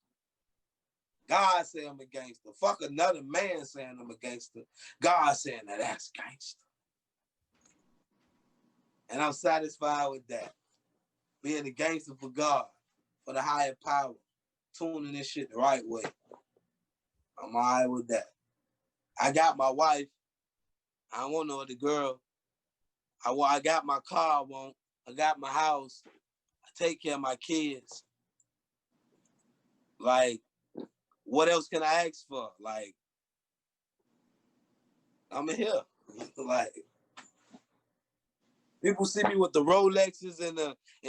God say I'm a gangster. Fuck another man saying I'm a gangster. God saying that that's gangster. And I'm satisfied with that. Being a gangster for God, for the higher power, tuning this shit the right way. I'm all right with that. I got my wife. I don't want no other girl. I got my car I want. I got my house. I take care of my kids. Like, what else can I ask for? Like, I'm here. Like, people see me with the Rolexes and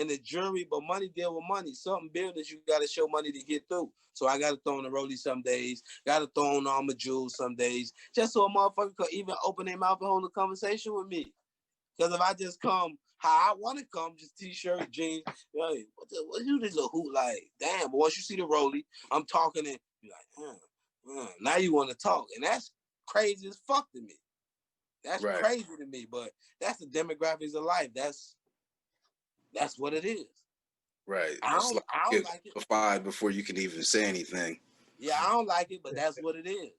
the jewelry, but money deal with money. Something business you gotta show money to get through. So I gotta throw on the rollie some days, gotta throw on all my jewels some days, just so a motherfucker could even open their mouth and hold a conversation with me. Because if I just come how I want to come, just t-shirt, jeans, hey, what you this a hoot like? Damn, but once you see the rollie, I'm talking and you're like, now you want to talk. And that's crazy as fuck to me. That's right. crazy to me, but that's the demographics of life. That's what it is. Right. I don't like it. 5 before you can even say anything. Yeah, I don't like it, but that's what it is.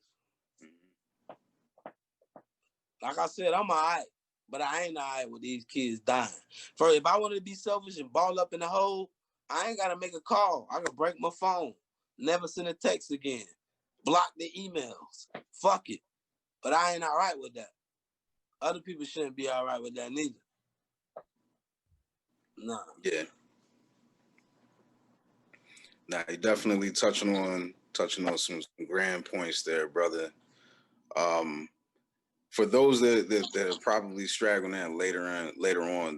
Like I said, I'm all right, but I ain't all right with these kids dying. If I wanted to be selfish and ball up in the hole, I ain't got to make a call. I can break my phone, never send a text again, block the emails. Fuck it. But I ain't all right with that. Other people shouldn't be all right with that neither. Nah. Yeah. Nah, you're definitely touching on some grand points there, brother. For those that are probably straggling in later on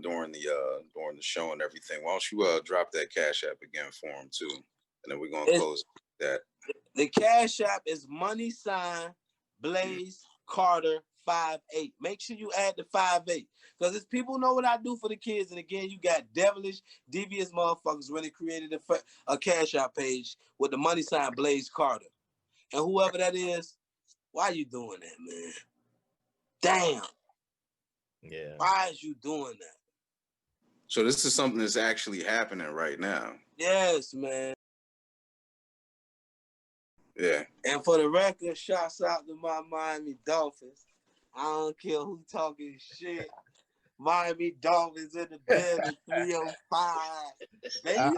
during the show and everything, why don't you drop that Cash App again for them too, and then we're gonna close that. The Cash App is $Blaze Carter 58. Make sure you add the 58 because it's people know what I do for the kids. And again, you got devilish, devious motherfuckers when they created a Cash App page with the $Blaze Carter, and whoever that is, why you doing that, man? Damn. Yeah. Why is you doing that? So this is something that's actually happening right now. Yes, man. Yeah. And for the record, shouts out to my Miami Dolphins. I don't care who talking shit. Miami Dolphins in the building, 305. Baby.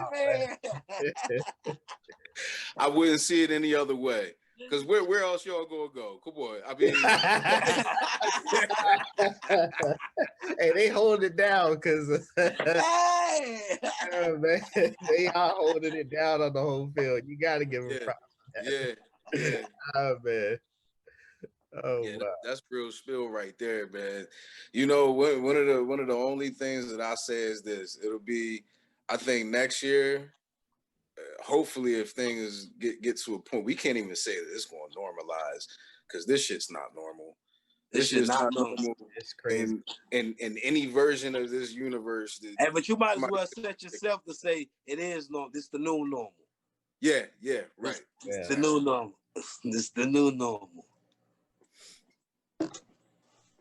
I wouldn't see it any other way. Because where else y'all gonna go? Come on. I mean, hey, they hold it down because hey! Man, they are holding it down on the whole field. You got to give them props. Yeah. Oh man. Oh yeah, wow. That's real spill right there, man. You know, one of the only things that I say is this: it'll be, I think next year. Hopefully, if things get to a point, we can't even say that it's going to normalize because this shit's not normal. This shit's not normal. It's crazy. In any version of this universe. Hey, but you might as well set yourself to say it is normal. This is the new normal. Yeah, right. It's the new normal. This the new normal.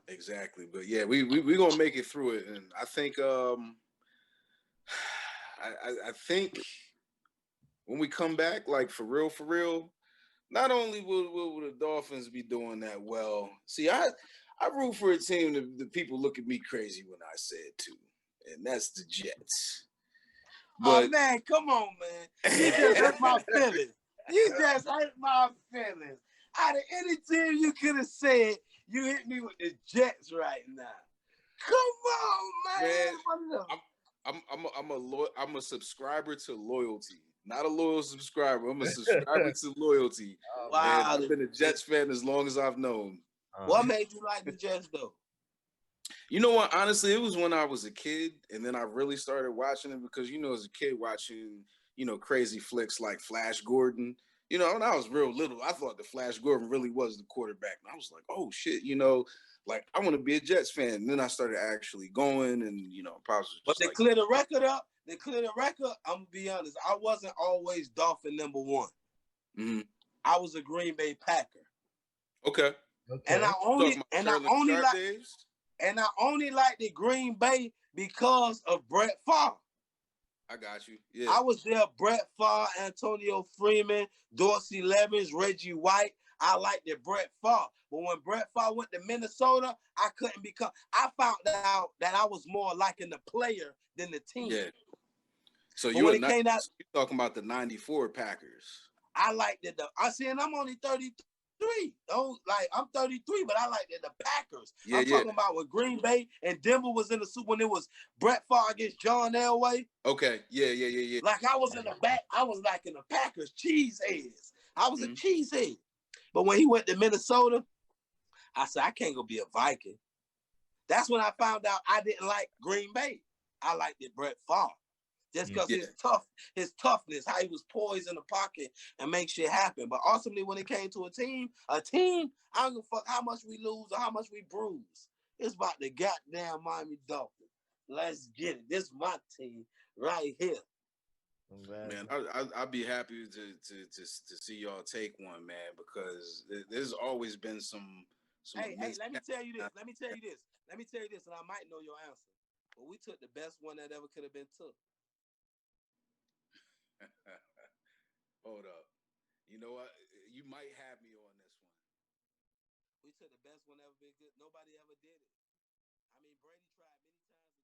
Exactly, but yeah, we gonna make it through it, and I think I think. When we come back, like for real, not only will the Dolphins be doing that well. See, I root for a team that the people look at me crazy when I say it too, and that's the Jets. But, oh man, come on, man! You just hurt my feelings. Out of any team you could have said, you hit me with the Jets right now. Come on, man. I'm a subscriber to loyalty. Not a loyal subscriber. I'm a subscriber to loyalty. Wow. And I've been a Jets fan as long as I've known. What made you like the Jets, though? You know what? Honestly, it was when I was a kid, and then I really started watching it because, as a kid watching, crazy flicks like Flash Gordon. When I was real little, I thought that Flash Gordon really was the quarterback. And I was like, oh, shit, like, I want to be a Jets fan. And then I started actually going, and, Pops was just But they cleared the record up. to clear the record, I'm gonna be honest. I wasn't always Dolphin number one. Mm-hmm. I was a Green Bay Packer. Okay. And I only liked the Green Bay because of Brett Favre. I got you. Yeah. I was there, Brett Favre, Antonio Freeman, Dorsey Levens, Reggie White. I liked the Brett Favre. But when Brett Favre went to Minnesota, I couldn't become. I found out that I was more liking the player than the team. Yeah. So but you when it came out, you talking about the '94 Packers? I liked it. And I'm only 33. I'm 33, but I liked it. The Packers. Yeah, I'm talking about when Green Bay and Denver was in the Super when it was Brett Favre against John Elway. Okay. Yeah. Like I was in the back. I was like in the Packers cheeseheads. I was a cheesehead. But when he went to Minnesota, I said, I can't go be a Viking. That's when I found out I didn't like Green Bay. I liked it Brett Favre. Just because his toughness, how he was poised in the pocket and make shit happen. But ultimately, when it came to a team, I don't give a fuck how much we lose or how much we bruise. It's about the goddamn Miami Dolphins. Let's get it. This is my team right here. Man, I'd be happy to see y'all take one, man, because there's always been some. Hey, let me tell you this, and I might know your answer. But we took the best one that ever could have been took. Hold up. You know what? You might have me on this one. We took the best one ever been good. Nobody ever did it. I mean, Brady tried many times.